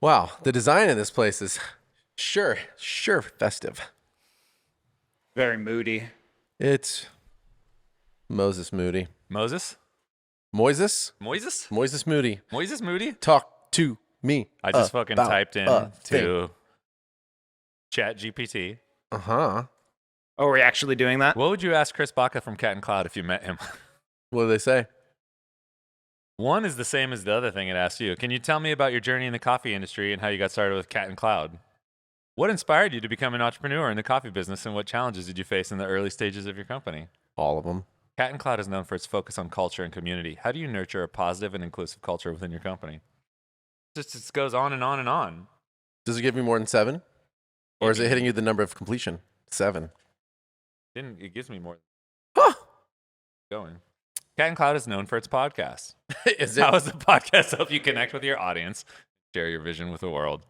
Wow, the design in this place is sure festive. Very moody. It's Moses Moody. Moses? Moises? Moises? Moises Moody. Moises Moody? Talk to me. I just fucking about typed in a thing. to Chat GPT. Uh-huh. Oh, are we actually doing that? What would you ask Chris Baca from Cat and Cloud if you met him? What do they say? One is the same as the other thing it asked you. Can you tell me about your journey in the coffee industry and how you got started with Cat and Cloud? What inspired you to become an entrepreneur in the coffee business, and what challenges did you face in the early stages of your company? All of them. Cat and Cloud is known for its focus on culture and community. How do you nurture a positive and inclusive culture within your company? It goes on and on and on. Does it give you more than 7? Or is it hitting you the number of completion? 7. It gives me more. Huh. Going. Cat and Cloud is known for its podcasts. Is it? How does the podcast help you connect with your audience, share your vision with the world?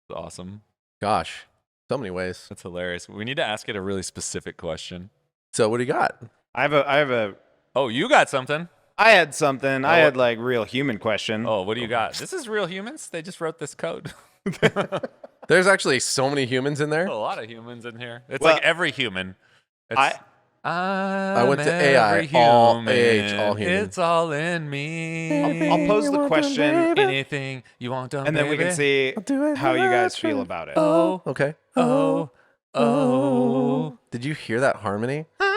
It's awesome. Gosh, so many ways. That's hilarious. We need to ask it a really specific question. So what do you got? I have a. Oh, you got something. I had something. I Oh. had like real human question. Oh, what do you got? This is real humans. They just wrote this code. There's actually so many humans in there. A lot of humans in here. It's Well, like every human. I went to AI, all age, all human. It's all in me. I'll pose the question, Anything you want done, and then we can see do it how you guys forever. feel about it. Oh, Okay. oh. Did you hear that harmony? Oh,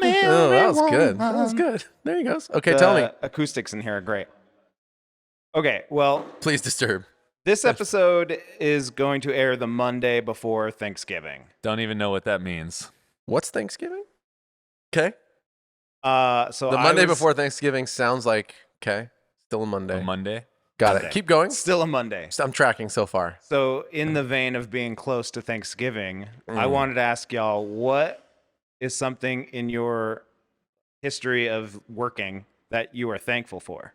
Oh, that was good. That was good. There he goes. Okay, tell me. Acoustics in here are great. Okay, well, Please disturb. this episode is going to air the Monday before Thanksgiving. Don't even know what that means. What's Thanksgiving? Okay. So The Monday before Thanksgiving sounds like, okay, still a Monday. A Monday? Got Monday. it. Keep going. Still a Monday. I'm tracking so far. So in the vein of being close to Thanksgiving, I wanted to ask y'all, what is something in your history of working that you are thankful for?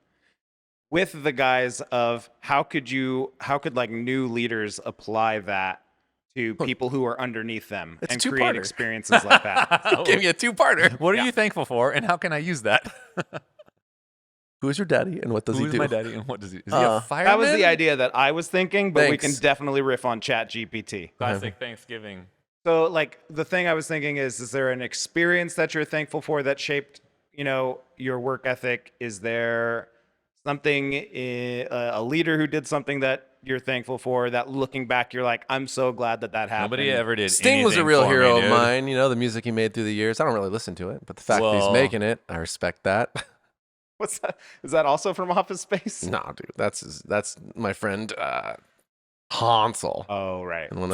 With the guise of how could like new leaders apply that to people who are underneath them It's and a create two-parter. experiences like that? Give me a 2-parter. What are you thankful for, and how can I use that? Who is your daddy and what does he Who's do? my daddy, and what does he? Is he a fireman? That was the idea that I was thinking, but we Thanks. can definitely riff on Chat GPT. Classic Thanksgiving. So, like, the thing I was thinking is there an experience that you're thankful for that shaped, your work ethic? Is there something, a leader who did something that you're thankful for that looking back, you're like, I'm so glad that happened? Nobody ever did. Sting was a anything real for me, hero of dude. mine. You know, the music he made through the years. I don't really listen to it, but the fact that he's Well- making it, I respect that. What's that? Is that also from Office Space? No, dude, that's my friend Hansel. Oh, right. And when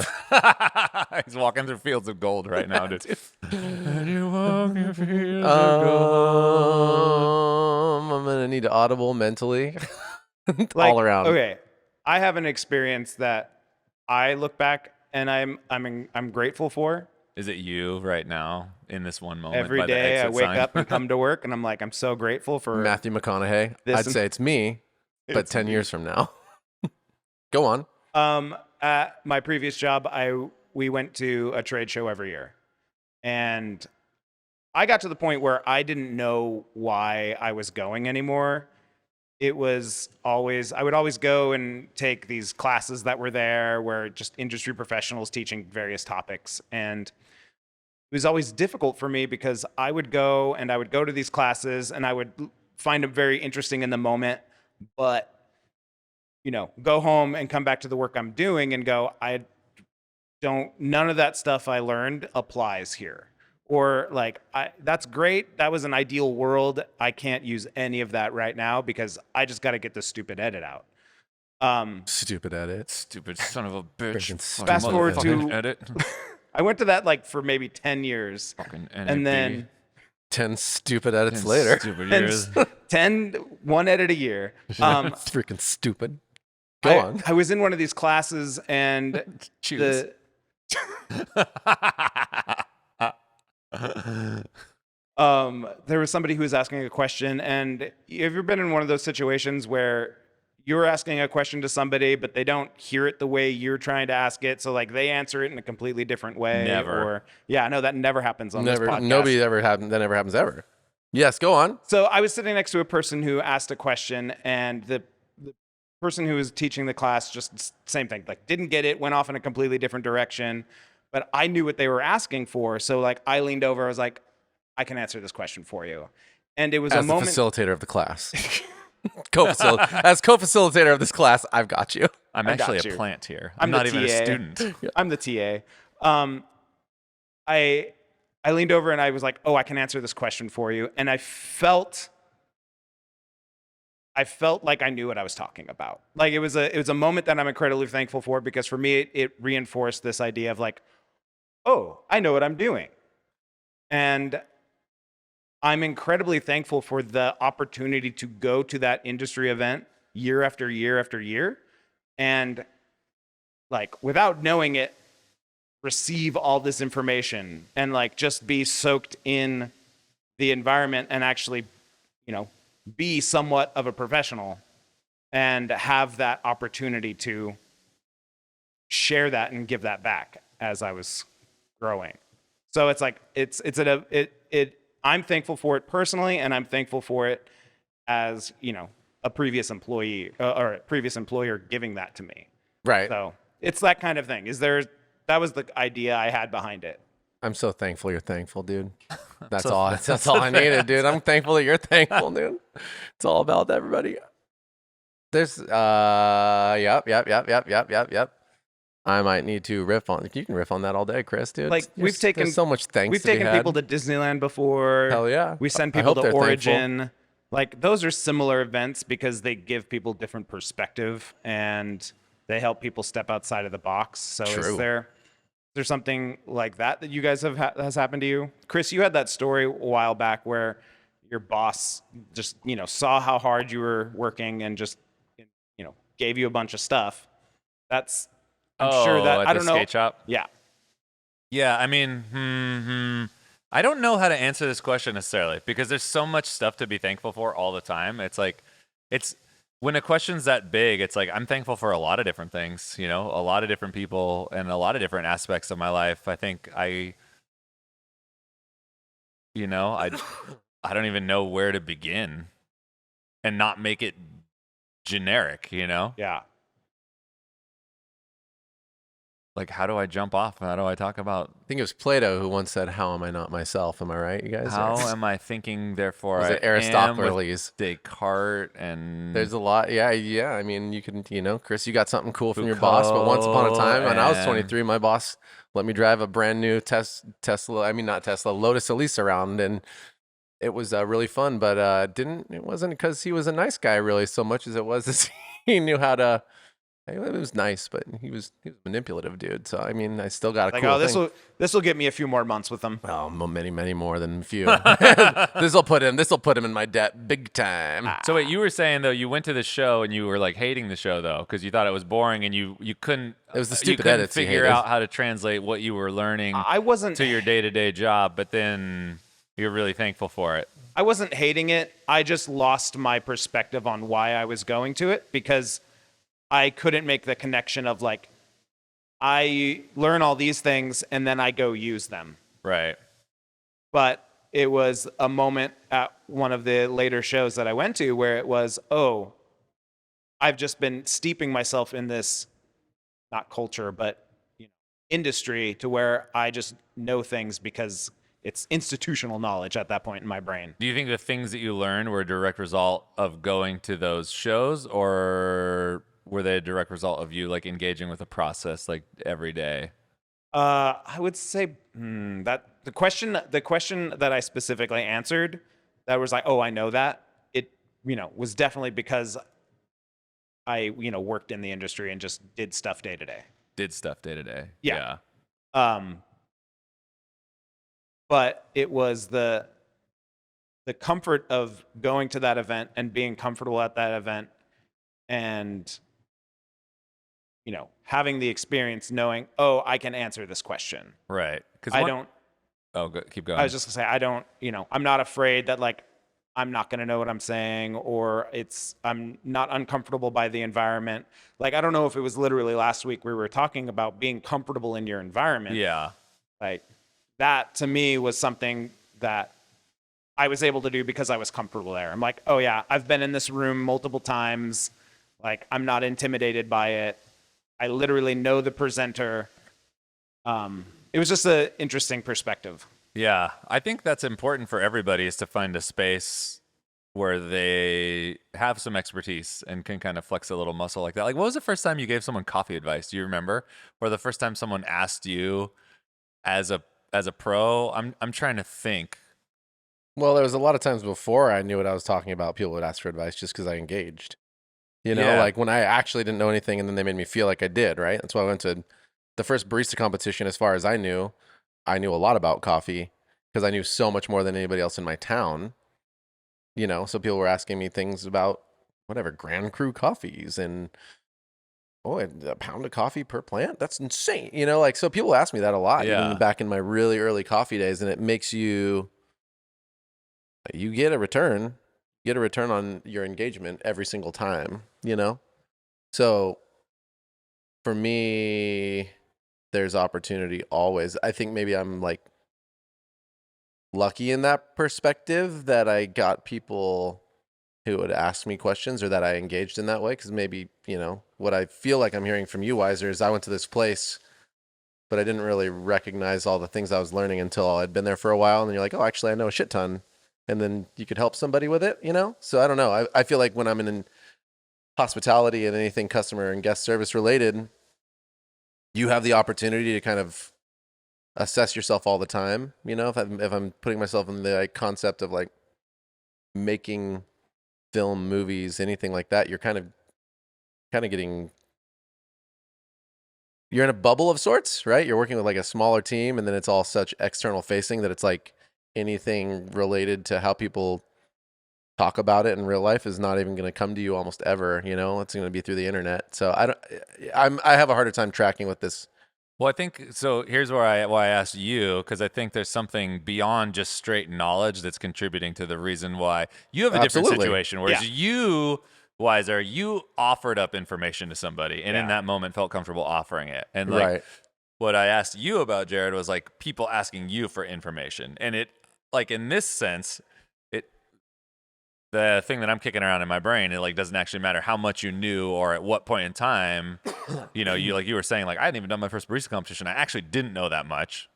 He's walking through fields of gold right now, dude. And you walk in fields I'm gonna need to audible mentally, Like, all around. Okay, I have an experience that I look back and I'm grateful for. Is it you right now in this one moment? Every by the day I exit wake sign? up and come to work and I'm like, I'm so grateful for Matthew McConaughey. This I'd and- say it's me, but It's 10 me. years from now. Go on. At my previous job, we went to a trade show every year. And I got to the point where I didn't know why I was going anymore. It was always, I would always go and take these classes that were there where just industry professionals teaching various topics. And it was always difficult for me because I would go to these classes and I would find them very interesting in the moment, but go home and come back to the work I'm doing and go, none of that stuff I learned applies here. Or like, that's great. That was an ideal world. I can't use any of that right now because I just got to get this stupid edit out. Stupid edit. Stupid son of a bitch. Freaking Fucking Fast forward motherfucking to- edit. I went to that like for maybe 10 years. Fucking And then 10 stupid edits later. Stupid and years. one edit a year. It's freaking stupid. Go on. I was in one of these classes and Choose. there was somebody who was asking a question, and have you ever been in one of those situations where you're asking a question to somebody, but they don't hear it the way you're trying to ask it, so like they answer it in a completely different way? Never. Or no, that never happens on this podcast. Nobody ever happened. That never happens ever. Yes, go on. So I was sitting next to a person who asked a question, and the person who was teaching the class, just same thing, like didn't get it, went off in a completely different direction, but I knew what they were asking for. So like I leaned over, I was like, I can answer this question for you. And it was As a the moment. facilitator of the class. As co-facilitator of this class, I've got you. I'm I actually got a you. plant here. I'm I'm the not even a TA. student. I'm the TA. I leaned over and I was like, oh, I can answer this question for you. And I felt like I knew what I was talking about. Like it was a moment that I'm incredibly thankful for, because for me it reinforced this idea of like, oh, I know what I'm doing. And I'm incredibly thankful for the opportunity to go to that industry event year after year after year, and like without knowing it, receive all this information and like just be soaked in the environment and actually, be somewhat of a professional and have that opportunity to share that and give that back as I was growing. So it's like I'm thankful for it personally, and I'm thankful for it as, a previous employee or a previous employer giving that to me. Right. So it's that kind of thing. That was the idea I had behind it. I'm so thankful you're thankful, dude. That's So- all. That's all I needed, dude. I'm thankful that you're thankful, dude. It's all about everybody. There's yep. I might need to riff on. You can riff on that all day, Chris, dude. Like There's so much thanks. We've to be taken had. people to Disneyland before. Hell yeah. We send I people hope to they're Origin. Like those are similar events because they give people different perspective and they help people step outside of the box. So True. is there something like that you guys has happened to you? Chris, you had that story a while back where your boss just, saw how hard you were working and just, gave you a bunch of stuff. I'm sure that, at I the don't know. skate shop? Yeah. Yeah, I mean, I don't know how to answer this question necessarily because there's so much stuff to be thankful for all the time. It's like, when a question's that big, it's like I'm thankful for a lot of different things, a lot of different people and a lot of different aspects of my life. I think I don't even know where to begin and not make it generic, Yeah. Like, how do I jump off? How do I talk about I think it was Plato who once said, "How am I not myself?" Am I right, you guys? how am I thinking? Therefore, Was I it am with Aristophanes? Descartes and There's a lot. Yeah. I mean, you can, Chris, you got something cool from your boss. But once upon a time, when I was 23, my boss let me drive a brand new Tesla. I mean, not Tesla, Lotus Elise around, and it was really fun. But it wasn't because he was a nice guy really so much as it was as he knew how to. It was nice, but he was a manipulative dude. So I mean, I still got a Like, cool oh, thing. this will get me a few more months with them. Well, many more than a few. This will put him in my debt big time. So wait, you were saying though you went to the show and you were like hating the show though because you thought it was boring and you couldn't. It was the you stupid couldn't edits you figure hated. out how to translate what you were learning I wasn't to your day-to-day job, but then you're really thankful for it. I wasn't hating it. I just lost my perspective on why I was going to it because I couldn't make the connection of like, I learn all these things and then I go use them. Right. But it was a moment at one of the later shows that I went to where it was, oh, I've just been steeping myself in this, not culture, but industry to where I just know things because it's institutional knowledge at that point in my brain. Do you think the things that you learned were a direct result of going to those shows, or were they a direct result of you like engaging with the process like every day? I would say that the question that I specifically answered that was like, oh, I know that, it was definitely because I worked in the industry and just did stuff day to day. Did stuff day to day. Yeah. But it was the comfort of going to that event and being comfortable at that event and having the experience knowing, oh, I can answer this question. Right. Because I don't. Oh, keep going. I was just gonna say I don't. I'm not afraid that like I'm not gonna know what I'm saying, or I'm not uncomfortable by the environment. Like I don't know if it was literally last week we were talking about being comfortable in your environment. Yeah. Like that to me was something that I was able to do because I was comfortable there. I'm like, oh yeah, I've been in this room multiple times. Like, I'm not intimidated by it. I literally know the presenter. It was just an interesting perspective. Yeah, I think that's important for everybody is to find a space where they have some expertise and can kind of flex a little muscle like that. Like, what was the first time you gave someone coffee advice? Do you remember? Or the first time someone asked you as a pro? I'm trying to think. Well, there was a lot of times before I knew what I was talking about, people would ask for advice just because I engaged. You know, Yeah. like when I actually didn't know anything and then they made me feel like I did, right? That's why I went to the first barista competition. As far as I knew a lot about coffee because I knew so much more than anybody else in my town. You know, so people were asking me things about whatever Grand Cru coffees and a pound of coffee per plant. That's insane. You know, like so people ask me that a lot, Yeah. even back in my really early coffee days, and it makes you get a return, on your engagement every single time. You know, so for me, there's opportunity always. I think maybe I'm like lucky in that perspective that I got people who would ask me questions or that I engaged in that way. Cause maybe, what I feel like I'm hearing from you, Wiser, is I went to this place, but I didn't really recognize all the things I was learning until I'd been there for a while. And then you're like, oh, actually, I know a shit ton. And then you could help somebody with it, So I don't know. I feel like when I'm in hospitality and anything customer and guest service related, you have the opportunity to kind of assess yourself all the time. If I'm putting myself in the concept of like making film, movies, anything like that, you're kind of getting, you're in a bubble of sorts, right? You're working with like a smaller team, and then it's all such external facing that it's like anything related to how people talk about it in real life is not even going to come to you almost ever. It's going to be through the internet. So I have a harder time tracking with this. Well, I think so. Here's why I asked you, because I think there's something beyond just straight knowledge that's contributing to the reason why you have a different Absolutely. situation. Whereas you, Wiser, you offered up information to somebody, and in that moment felt comfortable offering it. And like Right. what I asked you about, Jared, was like people asking you for information, and it like in this sense, the thing that I'm kicking around in my brain, it like doesn't actually matter how much you knew or at what point in time, you were saying like I hadn't even done my first barista competition. I actually didn't know that much,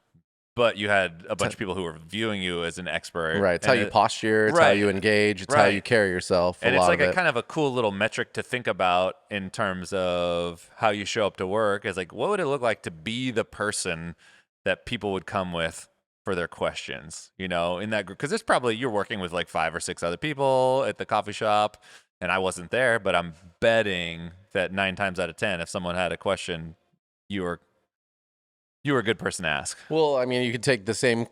but you had a bunch of people who were viewing you as an expert. Right. It's how you posture. It's how you engage. It's how you carry yourself. And it's like a kind of a cool little metric to think about in terms of how you show up to work. Is like, what would it look like to be the person that people would come with for their questions, in that group? Because there's probably, you're working with like 5 or 6 other people at the coffee shop, and I wasn't there, but I'm betting that 9 times out of 10, if someone had a question, you were a good person to ask. Well, I mean, you could take the same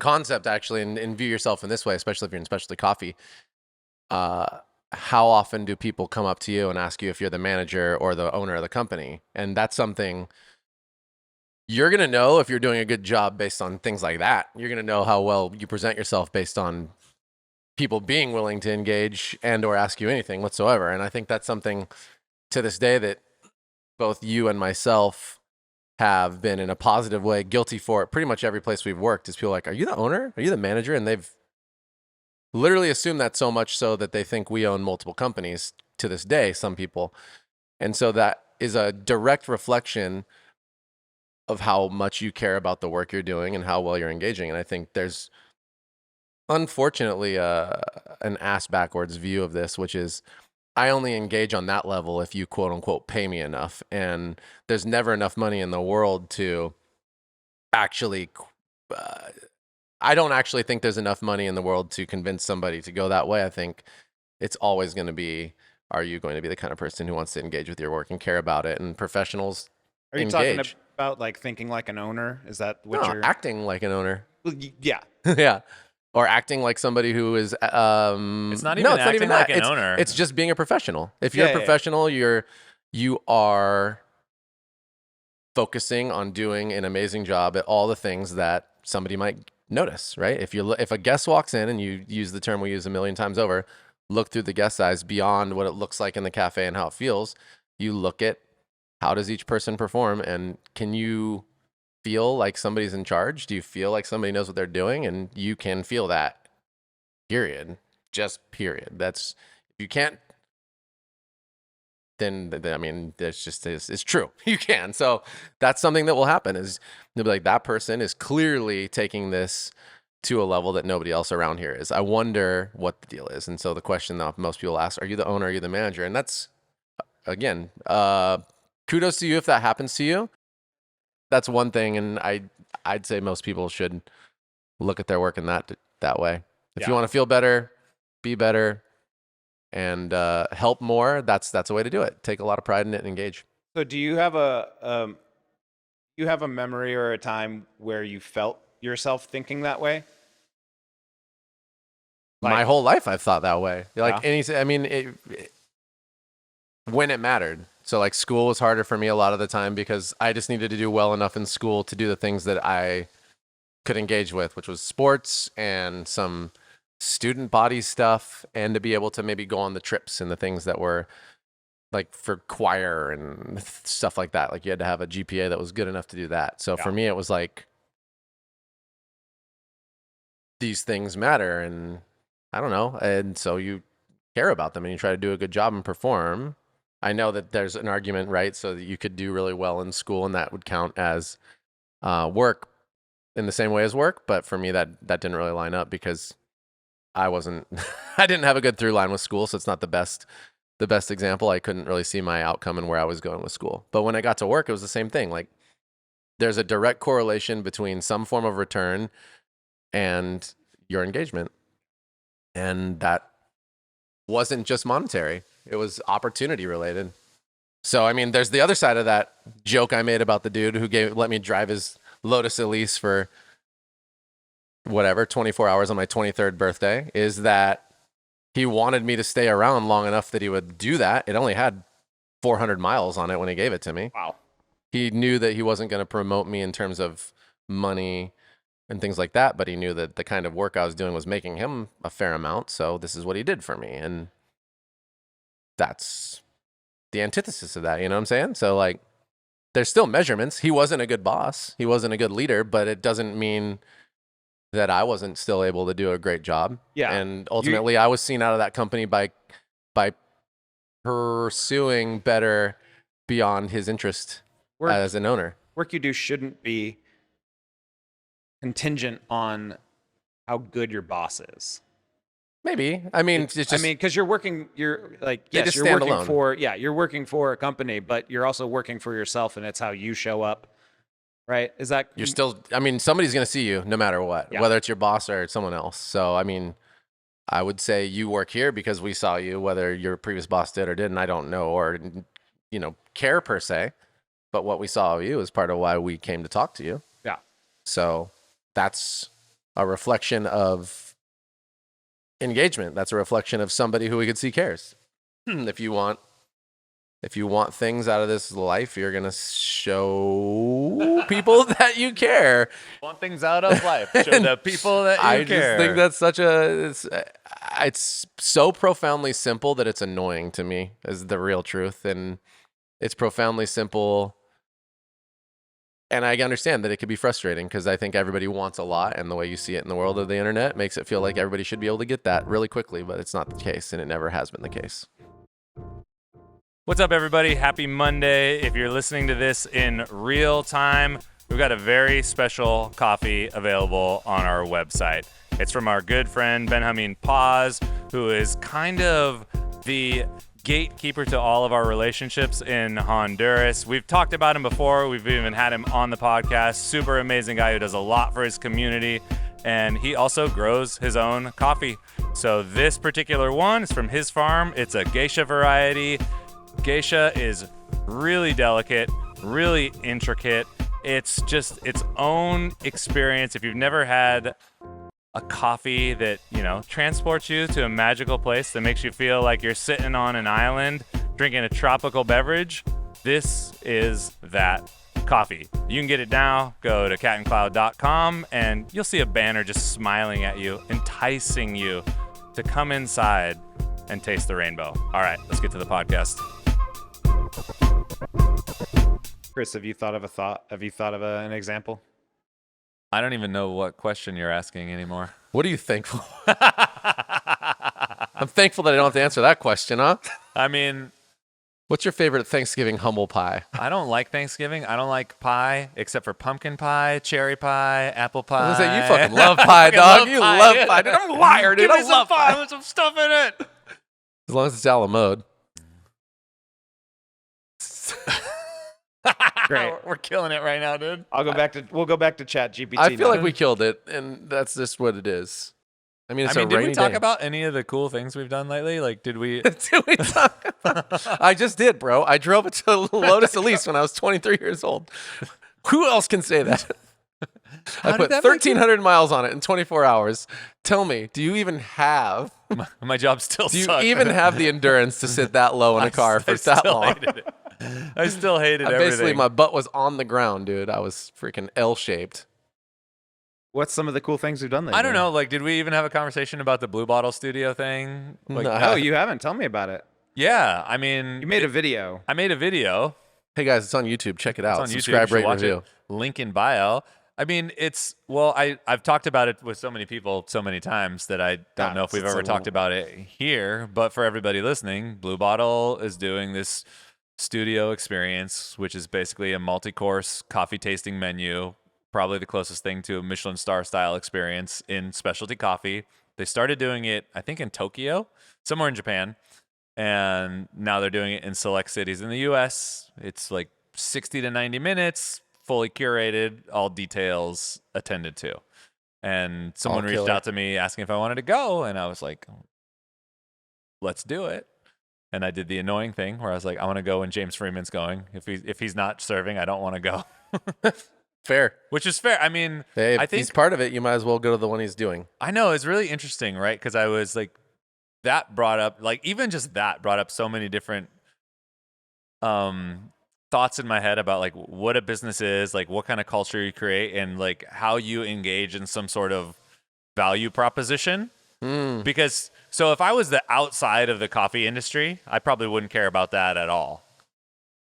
concept actually and view yourself in this way, especially if you're in specialty coffee. How often do people come up to you and ask you if you're the manager or the owner of the company? And that's something you're going to know if you're doing a good job based on things like that. You're going to know how well you present yourself based on people being willing to engage and or ask you anything whatsoever. And I think that's something to this day that both you and myself have been in a positive way guilty for it. Pretty much every place we've worked is people like, are you the owner? Are you the manager? And they've literally assumed that so much so that they think we own multiple companies to this day, some people. And so that is a direct reflection of how much you care about the work you're doing and how well you're engaging. And I think there's unfortunately an ass backwards view of this, which is I only engage on that level if you quote unquote pay me enough. And there's never enough money in the world to actually, I don't actually think there's enough money in the world to convince somebody to go that way. I think it's always going to be, are you going to be the kind of person who wants to engage with your work and care about it? And professionals Are you engage. talking about like thinking like an owner? Is that what No, you're acting like an owner. Yeah. Yeah. Or acting like somebody who is It's not even acting like an owner. It's just being a professional. If you're a professional, you are focusing on doing an amazing job at all the things that somebody might notice, right? If a guest walks in, and you use the term we use a million times over, look through the guest eyes beyond what it looks like in the cafe and how it feels. You look at how does each person perform, and can you feel like somebody's in charge? Do you feel like somebody knows what they're doing? And you can feel that, period. Just period. That's, if you can't then I mean, it's true. You can. So that's something that will happen is they'll be like, that person is clearly taking this to a level that nobody else around here is. I wonder what the deal is. And so the question that most people ask, are you the owner? Are you the manager? And that's, again, kudos to you if that happens to you. That's one thing. And I'd say most people should look at their work in that way. If you want to feel better, be better, and help more, that's a way to do it. Take a lot of pride in it and engage. So do you have a memory or a time where you felt yourself thinking that way? My whole life I've thought that way. Like when it mattered. So like school was harder for me a lot of the time because I just needed to do well enough in school to do the things that I could engage with, which was sports and some student body stuff, and to be able to maybe go on the trips and the things that were like for choir and stuff like that. Like you had to have a GPA that was good enough to do that. So for me, it was like, these things matter, and I don't know. And so you care about them and you try to do a good job and perform. I know that there's an argument, right? So that you could do really well in school and that would count as work in the same way as work. But for me, that didn't really line up because I didn't have a good through line with school. So it's not the best example. I couldn't really see my outcome and where I was going with school. But when I got to work, it was the same thing. Like there's a direct correlation between some form of return and your engagement. And that wasn't just monetary. It was opportunity related. So, I mean, there's the other side of that joke I made about the dude who let me drive his Lotus Elise for 24 hours on my 23rd birthday, is that he wanted me to stay around long enough that he would do that. It only had 400 miles on it when he gave it to me. Wow. He knew that he wasn't going to promote me in terms of money and things like that, but he knew that the kind of work I was doing was making him a fair amount. So this is what he did for me. And that's the antithesis of that. You know what I'm saying? So like, there's still measurements. He wasn't a good boss. He wasn't a good leader, but it doesn't mean that I wasn't still able to do a great job. Yeah. And ultimately I was seen out of that company by pursuing better beyond his interest as an owner. Work you do shouldn't be contingent on how good your boss is. Maybe. I mean, it's just, because you're working for you're working for a company, but you're also working for yourself, and it's how you show up. Right? Is that you're still, I mean, somebody's going to see you no matter what, whether it's your boss or someone else. So, I mean, I would say you work here because we saw you, whether your previous boss did or didn't, I don't know, or, care per se, but what we saw of you is part of why we came to talk to you. Yeah. So that's a reflection of engagement. That's a reflection of somebody who we could see cares. If you want things out of this life, you're going to show people that you care. Want things out of life. Show the people that you care. I just think that's it's so profoundly simple that it's annoying to me, is the real truth. And it's profoundly simple. And I understand that it could be frustrating because I think everybody wants a lot. And the way you see it in the world of the internet makes it feel like everybody should be able to get that really quickly, but it's not the case. And it never has been the case. What's up, everybody? Happy Monday. If you're listening to this in real time, we've got a very special coffee available on our website. It's from our good friend, Benjamin Paz, who is kind of the gatekeeper to all of our relationships in Honduras. We've talked about him before. We've even had him on the podcast. Super amazing guy who does a lot for his community. And he also grows his own coffee. So this particular one is from his farm. It's a geisha variety. Geisha is really delicate, really intricate. It's just its own experience. If you've never had a coffee that, transports you to a magical place that makes you feel like you're sitting on an island drinking a tropical beverage, this is that coffee. You can get it now. Go to catandcloud.com and you'll see a banner just smiling at you, enticing you to come inside and taste the rainbow. All right, let's get to the podcast. Chris, have you thought of an example? I don't even know what question you're asking anymore. What are you thankful for? I'm thankful that I don't have to answer that question, huh? I mean, What's your favorite Thanksgiving humble pie? I don't like Thanksgiving. I don't like pie except for pumpkin pie, cherry pie, apple I pie. was gonna say, you fucking love pie, fucking dog. love You pie, love dude. pie, dude. I'm a liar, dude. Give me I some love pie pie. with some stuff in it. As long as it's a la mode. Great. We're killing it right now, dude. We'll go back to Chat GPT. I feel now. like we killed it, and that's just what it is. I mean, it's I mean, a did rainy we talk day. about any of the cool things we've done lately? Like, did we? Did we talk about? I just did, bro. I drove it to Lotus Elise when I was 23 years old. Who else can say that? I did put that make you- 1,300 miles on it in 24 hours. Tell me, do you even have? My job still Do you sucked. even have the endurance to sit that low in a car for that still long? hated it. I still hated Basically, everything. my butt was on the ground, dude. I was freaking L-shaped. What's some of the cool things we've done lately? I don't know. Like, did we even have a conversation about the Blue Bottle Studio thing? Like, No. Oh, you haven't. Tell me about it. yeah. I mean, You made a video. I made a video. Hey guys, it's on YouTube. Check it out. It's on Subscribe, YouTube. You rate, should watch review. it. Link in bio. I mean, I've talked about it with so many people so many times that I don't know if we've it's ever a talked about it here. But for everybody listening, Blue Bottle is doing this studio experience, which is basically a multi-course coffee tasting menu, probably the closest thing to a Michelin star style experience in specialty coffee. They started doing it, I think, in Tokyo, somewhere in Japan. And now they're doing it in select cities in the US. It's like 60 to 90 minutes, fully curated, all details attended to. And someone reached killer. out to me asking if I wanted to go. And I was like, let's do it. And I did the annoying thing where I was like, I want to go when James Freeman's going. If he's not serving, I don't want to go. Fair. Which is fair. I mean, Hey, if I think he's part of it, you might as well go to the one he's doing. I know it's really interesting, right? Because I was like, that brought up, like, even just that brought up so many different thoughts in my head about like what a business is, like what kind of culture you create, and like how you engage in some sort of value proposition. Because so if I was the outside of the coffee industry, I probably wouldn't care about that at all.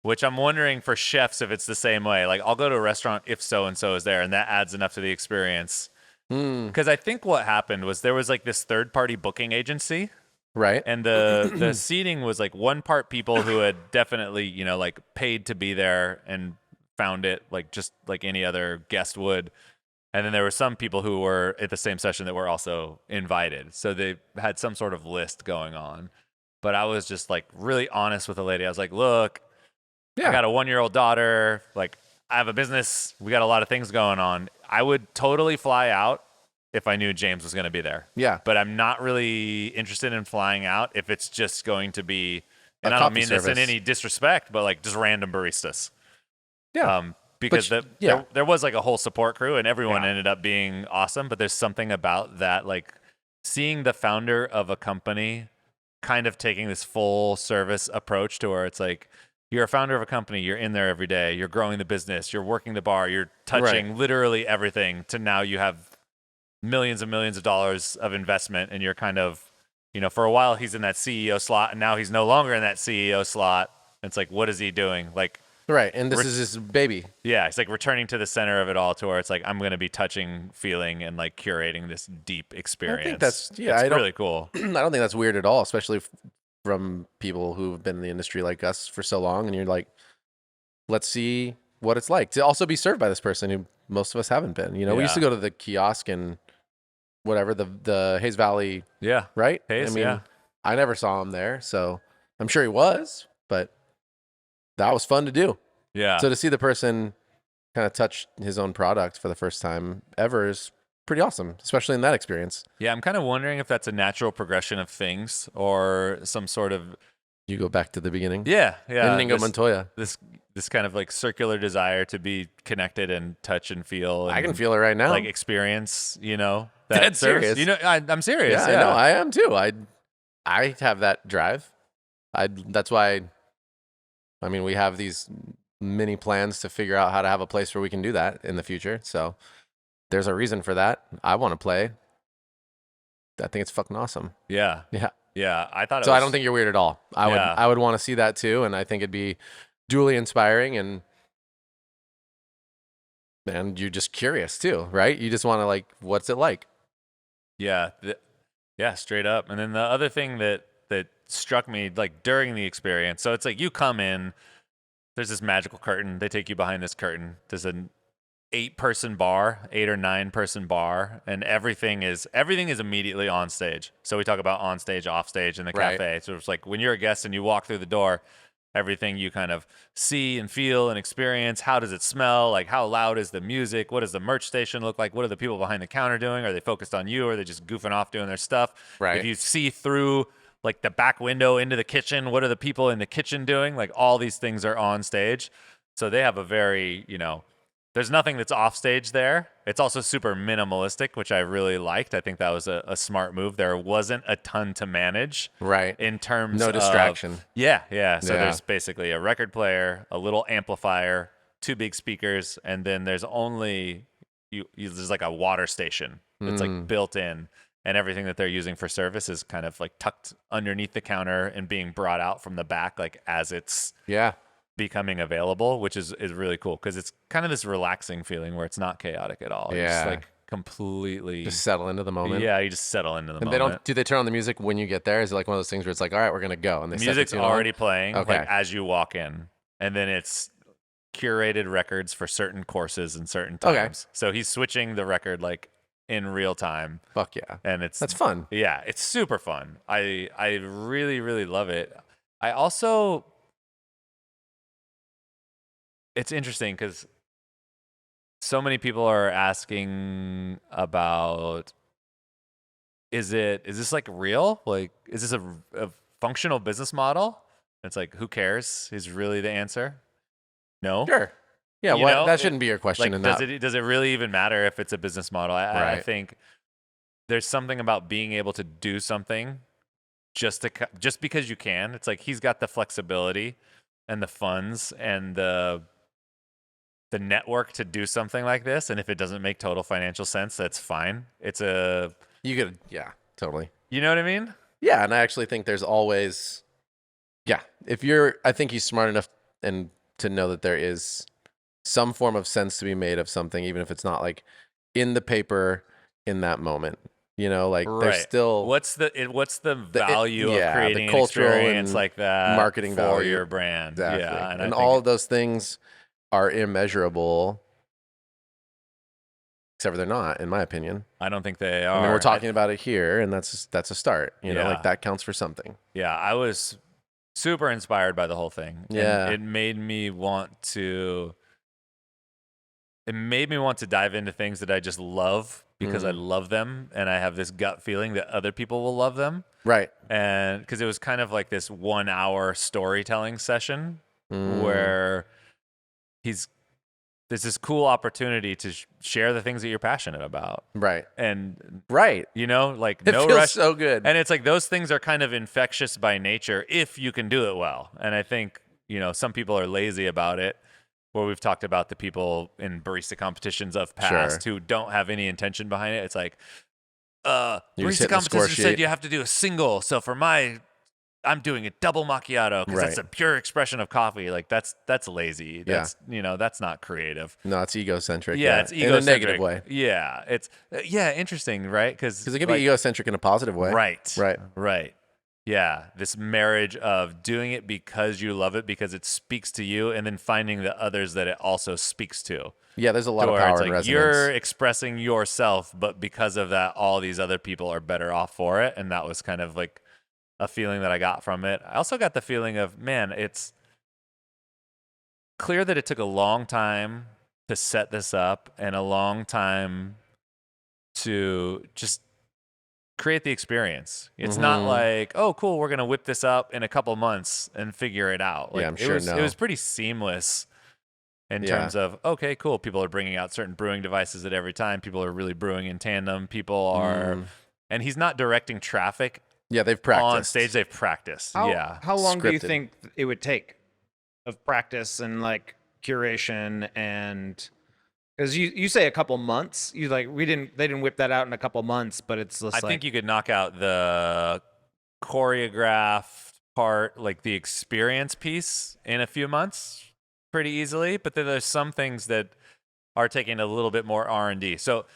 Which I'm wondering for chefs if it's the same way. Like I'll go to a restaurant if so and so is there, and that adds enough to the experience. Because I think what happened was there was like this third-party booking agency, Right. and the seating was like one part people who had definitely, you know, like paid to be there and found it like just like any other guest would. And then there were some people who were at the same session that were also invited. So they had some sort of list going on. But I was just like really honest with the lady. I was like, look, I got a 1-year-old daughter. Like, I have a business. We got a lot of things going on. I would totally fly out if I knew James was going to be there. Yeah. But I'm not really interested in flying out if it's just going to be, and A I don't coffee mean this in service. any disrespect, but like just random baristas. Yeah. Because But yeah. there was like a whole support crew and everyone Yeah. ended up being awesome. But there's something about that, like seeing the founder of a company kind of taking this full service approach to where it's like, you're a founder of a company, you're in there every day, you're growing the business, you're working the bar, you're touching literally everything, to now you have millions and millions of dollars of investment, and you're kind of, you know, for a while he's in that CEO slot and now he's no longer in that CEO slot. It's like, what is he doing? Like, Right. And this is his baby. yeah, it's like returning to the center of it all, to where it's like, I'm going to be touching, feeling, and like curating this deep experience. that's- yeah, it's I don't- really cool. I don't think that's weird at all, especially from people who've been in the industry like us for so long. And you're like, let's see what it's like to also be served by this person who most of us haven't been. You know, we used to Yeah. go to the kiosk and whatever, the Hayes Valley, Yeah. right? Hayes, I mean, yeah. I never saw him there, so I'm sure he was, but that was fun to do. Yeah. So to see the person kind of touch his own product for the first time ever is pretty awesome, especially in that experience. Yeah, I'm kind of wondering if that's a natural progression of things or some sort of You go back to the beginning. yeah. Inigo this, Montoya. this kind of like circular desire to be connected and touch and feel. And I can feel it right now. like experience. You know, Dead service. serious. You know, I'm serious. Yeah, I know. I am too. I have that drive. That's why. I mean, we have these many plans to figure out how to have a place where we can do that in the future. So there's a reason for that. I want to play. I think it's fucking awesome. Yeah. Yeah. Yeah. I thought. So I don't think you're weird at all. Yeah. I would want to see that too, and I think it'd be duly inspiring, and you're just curious too, right? You just want to like, what's it like? Yeah. Yeah. Straight up. And then the other thing that struck me like during the experience. So it's like you come in, there's this magical curtain. They take you behind this curtain. There's an 8 or 9 person bar, and everything is immediately on stage. So we talk about on stage, off stage in the Right. cafe. So it's like when you're a guest and you walk through the door, everything you kind of see and feel and experience. How does it smell? Like, how loud is the music? What does the merch station look like? What are the people behind the counter doing? Are they focused on you? Or are they just goofing off doing their stuff? Right. If you see through like the back window into the kitchen, what are the people in the kitchen doing? Like, all these things are on stage. So they have a very, there's nothing that's off stage there. It's also super minimalistic, which I really liked. I think that was a smart move. There wasn't a ton to manage. Right. In terms No of distraction. Yeah. So Yeah. there's basically a record player, a little amplifier, 2 big speakers, and then there's only there's like a water station that's like built in, and everything that they're using for service is kind of like tucked underneath the counter and being brought out from the back, like as it's becoming available, which is really cool because it's kind of this relaxing feeling where it's not chaotic at all. It's just like completely just settle into the moment. Yeah, you just settle into the moment. And do they turn on the music when you get there? Is it like one of those things where it's like, all right, we're gonna go, and the music's already playing like as you walk in, and then it's curated records for certain courses and certain times. So he's switching the record like in real time. Fuck yeah. And that's fun. Yeah, it's super fun. I really, really love it. I also, it's interesting because so many people are asking about, is this like real? Like, is this a functional business model? It's like, who cares is really the answer. No. Sure. Yeah, that shouldn't be your question. Like, does it really even matter if it's a business model? I think there's something about being able to do something just because you can. It's like he's got the flexibility and the funds and the network to do something like this. And if it doesn't make total financial sense, that's fine. Yeah, totally. You know what I mean? Yeah, and I actually think there's always, I think he's smart enough and to know that there is some form of sense to be made of something, even if it's not like in the paper in that moment. There's still what's the value of creating the cultural an experience like that, marketing for value. your brand. Exactly. Yeah, and all of those things are immeasurable, except for they're not, in my opinion. I don't think they are. I mean, we're talking about it here, and that's a start. Like that counts for something. Yeah, I was super inspired by the whole thing. Yeah, and it made me want to dive into things that I just love because I love them, and I have this gut feeling that other people will love them. Right. And because it was kind of like this 1 hour storytelling session where there's this cool opportunity to share the things that you're passionate about. Right. And like it no feels rush. So good. And it's like those things are kind of infectious by nature if you can do it well. And I think, some people are lazy about it, where we've talked about the people in barista competitions of past who don't have any intention behind it. It's like, barista competition said you have to do a single. So I'm doing a double macchiato because that's a pure expression of coffee. Like that's lazy. That's that's not creative. No, it's egocentric. Yeah, it's egocentric in a negative way. Yeah, it's interesting, right? Because it can be egocentric in a positive way. Right. Yeah, this marriage of doing it because you love it, because it speaks to you, and then finding the others that it also speaks to. Yeah, there's a lot of power in resonance. You're expressing yourself, but because of that, all these other people are better off for it. And that was kind of like a feeling that I got from it. I also got the feeling of, man, it's clear that it took a long time to set this up and a long time to just create the experience. It's not like, oh, cool, we're going to whip this up in a couple months and figure it out. Like, I'm sure it was pretty seamless in terms of, okay, cool, people are bringing out certain brewing devices at every time. People are really brewing in tandem. People are, and he's not directing traffic. Yeah, they've practiced. On stage, they've practiced. How long do you Scripted. think it would take of practice and like curation and... Because you say a couple months, they didn't whip that out in a couple months, but it's just I think you could knock out the choreographed part, like the experience piece, in a few months pretty easily. But then there's some things that are taking a little bit more R&D. So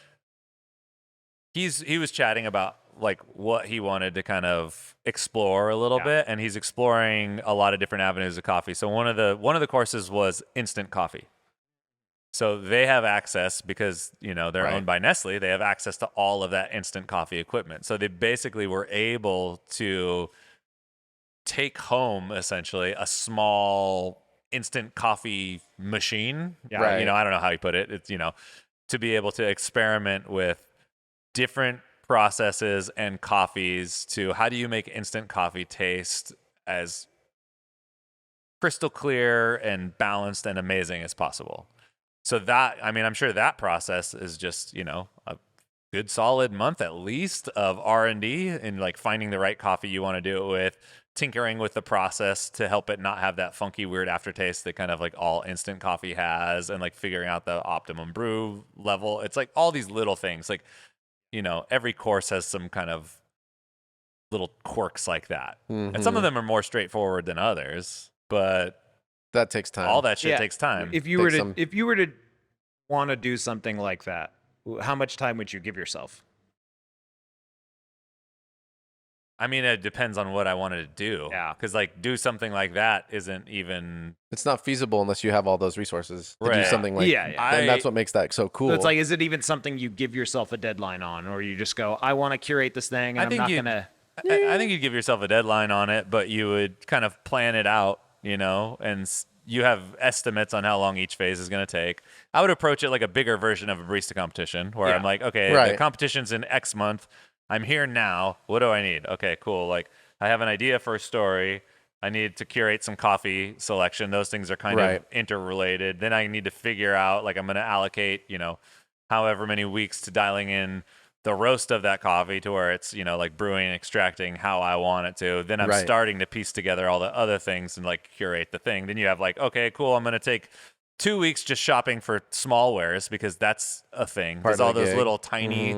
he was chatting about like what he wanted to kind of explore a little bit, and he's exploring a lot of different avenues of coffee. So one of the courses was instant coffee. So they have access because, they're owned by Nestle. They have access to all of that instant coffee equipment. So they basically were able to take home essentially a small instant coffee machine. Yeah. Right. I don't know how you put it. It's, to be able to experiment with different processes and coffees to how do you make instant coffee taste as crystal clear and balanced and amazing as possible. So that, I'm sure that process is just, a good solid month at least of R&D and like finding the right coffee you want to do it with, tinkering with the process to help it not have that funky weird aftertaste that kind of like all instant coffee has, and like figuring out the optimum brew level. It's like all these little things, like, every course has some kind of little quirks like that. And some of them are more straightforward than others, but that takes time. all that shit takes time. If you were to want to do something like that, how much time would you give yourself? It depends on what I wanted to do. Yeah. Because like do something like that isn't even. It's not feasible unless you have all those resources to do Right. something like. And that's what makes that so cool. So it's like, is it even something you give yourself a deadline on, or you just go, I want to curate this thing, and I'm not gonna. I think you'd give yourself a deadline on it, but you would kind of plan it out, and you have estimates on how long each phase is going to take. I would approach it like a bigger version of a barista competition, where I'm like, okay, the competition's in X month. I'm here now. What do I need? Okay, cool. Like I have an idea for a story. I need to curate some coffee selection. Those things are kind of interrelated. Then I need to figure out, like, I'm going to allocate, however many weeks to dialing in the roast of that coffee to where it's, like brewing and extracting how I want it to. Then I'm starting to piece together all the other things and like curate the thing. Then you have like, okay, cool. I'm going to take 2 weeks just shopping for small wares because that's a thing. There's all those little tiny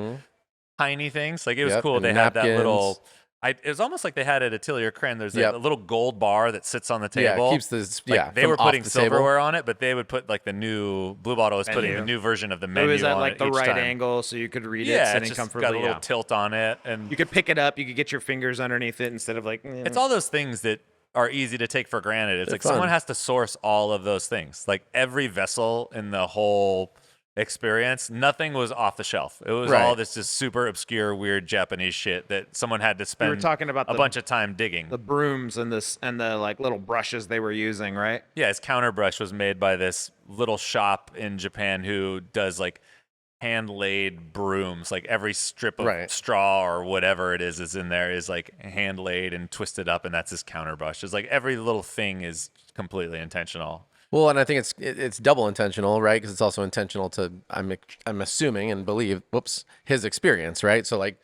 things. Like it was cool. They had that little. It was almost like they had at Atelier Cran. There's a little gold bar that sits on the table. Yeah, keeps this. They were putting silverware on it, but they would put like the new Blue Bottle was putting the new version of the menu. It was at on like it the each right time. angle, so you could read it Yeah, sitting it's just comfortably. got a little tilt on it, and you could pick it up. You could get your fingers underneath it instead of like. It's all those things that are easy to take for granted. It's like someone has to source all of those things. Like every vessel in the whole experience, nothing was off the shelf. It was all this just super obscure, weird Japanese shit that someone had to spend talking about a bunch of time digging. The brooms and the like little brushes they were using, right? Yeah, his counter brush was made by this little shop in Japan who does like hand laid brooms. Like every strip of straw or whatever it is in there is like hand laid and twisted up, and that's his counter brush. It's like every little thing is completely intentional. Well, and I think it's double intentional, right? Because it's also intentional to I'm assuming and believe, his experience, right? So like,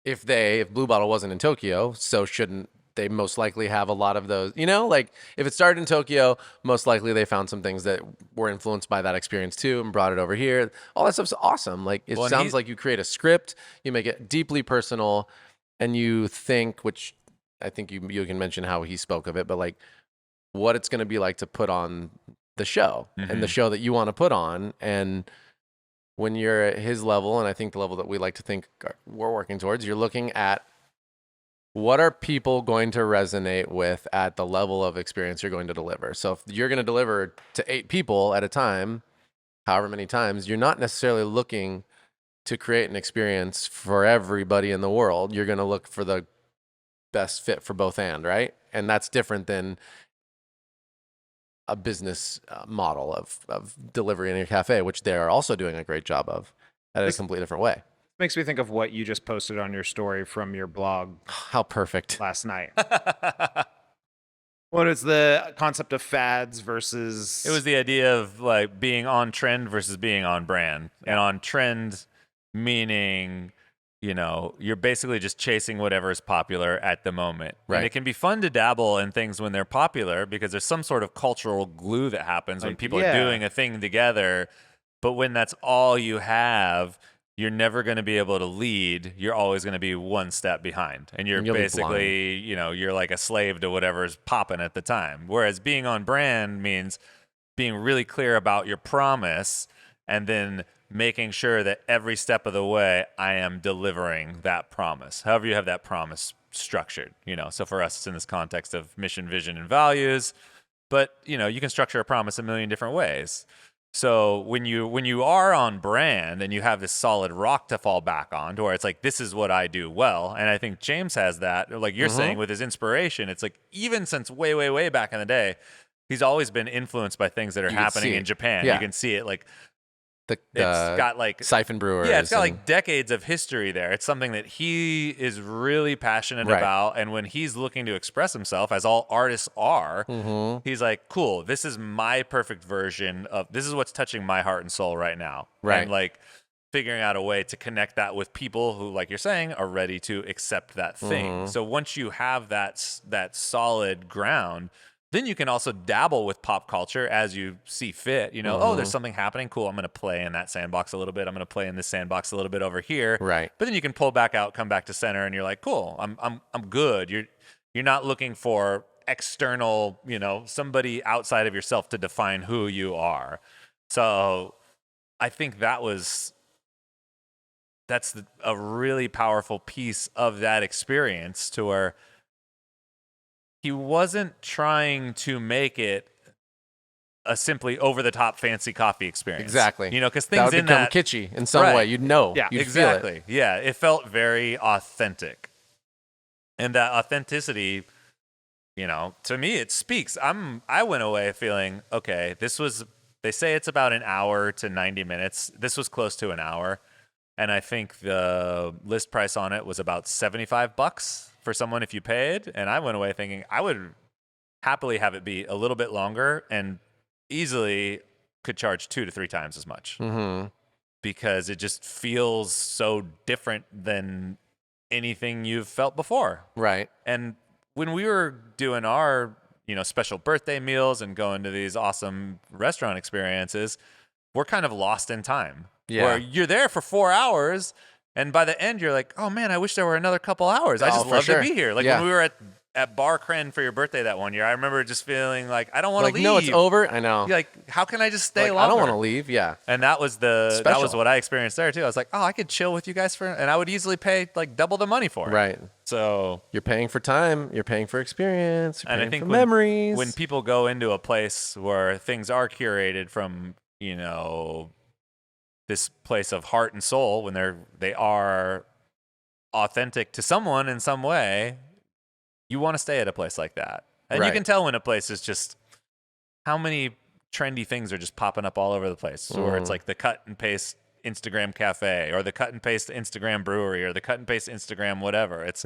if Blue Bottle wasn't in Tokyo, so shouldn't they most likely have a lot of those? Like if it started in Tokyo, most likely they found some things that were influenced by that experience too, and brought it over here. All that stuff's awesome. Like it sounds like you create a script, you make it deeply personal, and you think, which I think you can mention how he spoke of it, but like what it's going to be like to put on the show and the show that you want to put on. And when you're at his level, and I think the level that we like to think we're working towards, you're looking at what are people going to resonate with at the level of experience you're going to deliver. So if you're going to deliver to 8 people at a time, however many times, you're not necessarily looking to create an experience for everybody in the world. You're going to look for the best fit for both right? And that's different than a business model of delivery in your cafe, which they are also doing a great job of at a completely different way. Makes me think of what you just posted on your story from your blog. How perfect. Last night. What is the concept of fads versus? It was the idea of like being on trend versus being on brand. And on trend meaning, you're basically just chasing whatever is popular at the moment. Right. And it can be fun to dabble in things when they're popular because there's some sort of cultural glue that happens when people are doing a thing together. But when that's all you have, you're never going to be able to lead. You're always going to be one step behind. And you're basically, you're like a slave to whatever's popping at the time. Whereas being on brand means being really clear about your promise and then making sure that every step of the way I am delivering that promise. However you have that promise structured, So for us, it's in this context of mission, vision, and values. But, you can structure a promise a million different ways. So when you are on brand and you have this solid rock to fall back on, to where it's like, this is what I do well. And I think James has that, like you're saying with his inspiration. It's like, even since way, way, way back in the day, he's always been influenced by things that are happening in Japan. Yeah. You can see it, like it's got like siphon brewers. Yeah, it's got like decades of history there. It's something that he is really passionate about. And when he's looking to express himself, as all artists are, he's like, cool, this is my perfect version of, this is what's touching my heart and soul right now. Right. And like figuring out a way to connect that with people who, like you're saying, are ready to accept that thing. So once you have that solid ground, then you can also dabble with pop culture as you see fit. Oh, there's something happening. Cool. I'm going to play in that sandbox a little bit. I'm going to play in this sandbox a little bit over here. Right. But then you can pull back out, come back to center, and you're like, cool. I'm good. You're not looking for external, somebody outside of yourself to define who you are. So I think that's a really powerful piece of that experience, to where he wasn't trying to make it a simply over-the-top fancy coffee experience. Exactly. Because things that would in become that kitschy in some way. You'd know. Yeah, You'd exactly. Feel it. Yeah, it felt very authentic, and that authenticity, to me, it speaks. I went away feeling, okay, they say it's about an hour to 90 minutes. This was close to an hour. And I think the list price on it was about $75 for someone if you paid. And I went away thinking I would happily have it be a little bit longer, and easily could charge 2 to 3 times as much, because it just feels so different than anything you've felt before. Right. And when we were doing our, special birthday meals and going to these awesome restaurant experiences, we're kind of lost in time. Yeah. Where you're there for 4 hours, and by the end you're like, oh man, I wish there were another couple hours. I just love to be here. Like when we were at Bar Cren for your birthday that one year, I remember just feeling like, I don't want to leave. No, it's over. I know. You're like, how can I just stay longer? I don't want to leave. Yeah. And that was what I experienced there too. I was like, oh, I could chill with you guys and I would easily pay like double the money for it. Right. So you're paying for time, you're paying for experience, you're paying I think for memories. When people go into a place where things are curated from, this place of heart and soul, when they are authentic to someone in some way, you want to stay at a place like that. And you can tell when a place is just, how many trendy things are just popping up all over the place, or it's like the cut and paste Instagram cafe, or the cut and paste Instagram brewery, or the cut and paste Instagram whatever. It's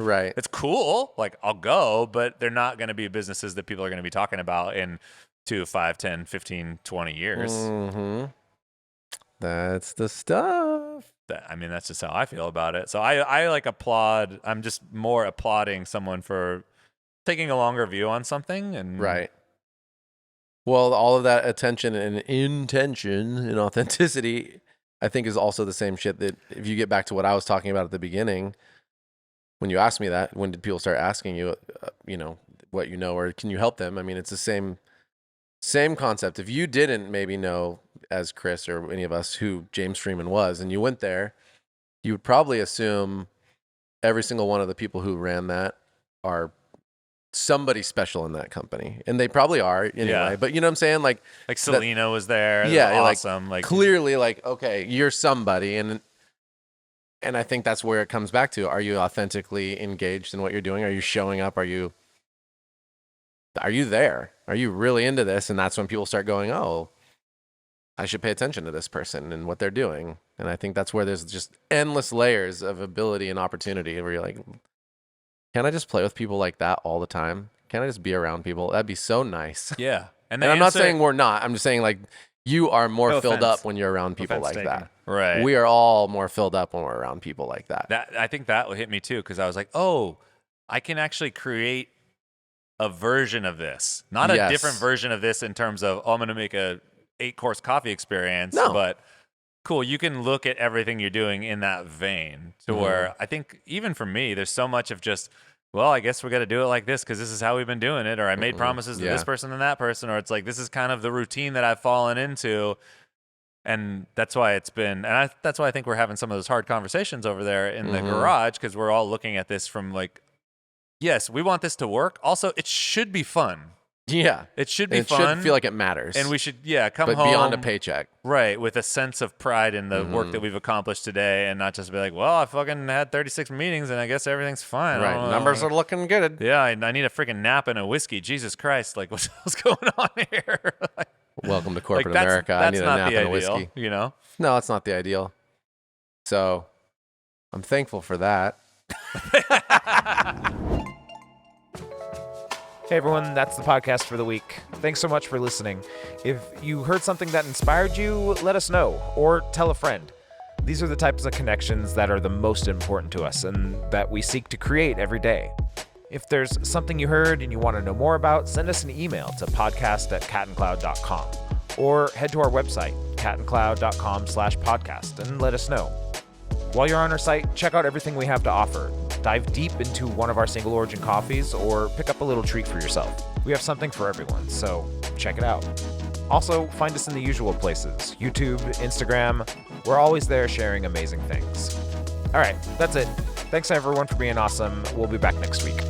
cool. Like, I'll go, but they're not going to be businesses that people are going to be talking about in 2, 5, 10, 15, 20 years. That's the stuff. That's just how I feel about it. So I like applaud. I'm just more applauding someone for taking a longer view on something. And right. Well, all of that attention and intention and authenticity, I think, is also the same shit that, if you get back to what I was talking about at the beginning, when you asked me that, when did people start asking you, what or can you help them? It's the same concept. If you didn't maybe know, as Chris or any of us, who James Freeman was, and you went there, you would probably assume every single one of the people who ran that are somebody special in that company, and they probably are anyway. Yeah. But you know what I'm saying? Like Selena was there. Yeah, awesome. Like clearly, like, okay, you're somebody, and I think that's where it comes back to: are you authentically engaged in what you're doing? Are you showing up? Are you there? Are you really into this? And that's when people start going, oh, I should pay attention to this person and what they're doing. And I think that's where there's just endless layers of ability and opportunity, where you're like, can I just play with people like that all the time? Can I just be around people? That'd be so nice. Yeah. And I'm not saying we're not. I'm just saying, like, you are more filled up when you're around people like that. Right. We are all more filled up when we're around people like that. I think that hit me too, because I was like, oh, I can actually create a version of this. Not a different version of this in terms of, oh, I'm going to make a 8-course coffee experience. No. But cool, you can look at everything you're doing in that vein, to where I think even for me, there's so much of just, well, I guess we got to do it like this because this is how we've been doing it, or I made promises to this person and that person, or it's like, this is kind of the routine that I've fallen into. And that's why it's been, and that's why I think we're having some of those hard conversations over there in the garage, because we're all looking at this from like, yes, we want this to work. Also, it should be fun. Yeah. It should be It fun. should feel like it matters. And we should, come but home. beyond a paycheck. Right, with a sense of pride in the work that we've accomplished today, and not just be like, well, I fucking had 36 meetings and I guess everything's fine. Right. Numbers are looking good. Yeah, I need a freaking nap and a whiskey. Jesus Christ, like what's going on here? Like, Welcome to corporate that's America. I need a not nap the and a ideal, whiskey. you know? No, it's not the ideal. So I'm thankful for that. Hey everyone, that's the podcast for the week. Thanks so much for listening. If you heard something that inspired you, let us know, or tell a friend. These are the types of connections that are the most important to us and that we seek to create every day. If there's something you heard and you want to know more about, send us an email to podcast@catandcloud.com or head to our website, catandcloud.com/podcast, and let us know. While you're on our site, check out everything we have to offer. Dive deep into one of our single origin coffees or pick up a little treat for yourself. We have something for everyone, so check it out. Also, find us in the usual places, YouTube, Instagram. We're always there sharing amazing things. All right, that's it. Thanks everyone for being awesome. We'll be back next week.